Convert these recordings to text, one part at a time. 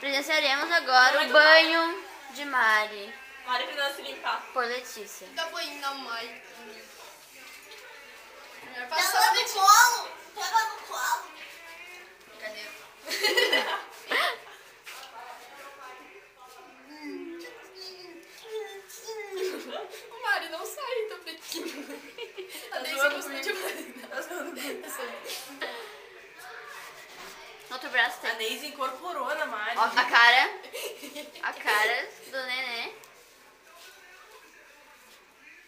Presenciaremos agora o banho de Mari. Mari precisa se limpar. Por Letícia. Dá banho na Mari. Pega no colo. Pega no colo. Brincadeira. O Mari não sai do pequeno. A Daisy gostou de Mari. Outro braço A tem. Neise incorporou na Mari. Ó, a cara do neném.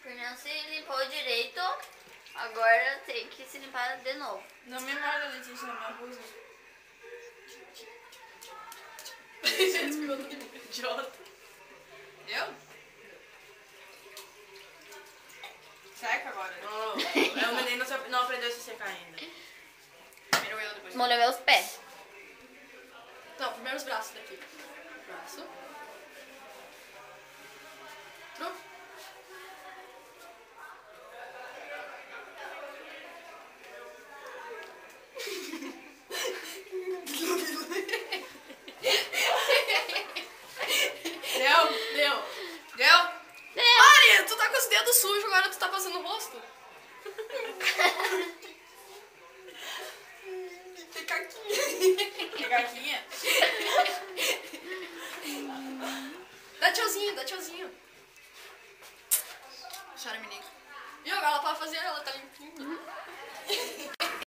Porque não se limpou direito, agora tem que se limpar de novo. Não me molha, Letícia, na minha blusa. Idiota. Eu? Seca agora. Não, o neném não aprendeu a se secar ainda. Primeiro eu, depois. Molhou meus pés. Não, primeiro os braços daqui. Braço. Truque. Deu. Mari, tu tá com os dedos sujos, agora tu tá passando no rosto. Tem caquinha. Que gatinha. Dá tchauzinho. Chora, menina. E agora ela pode fazer, ela tá limpinha.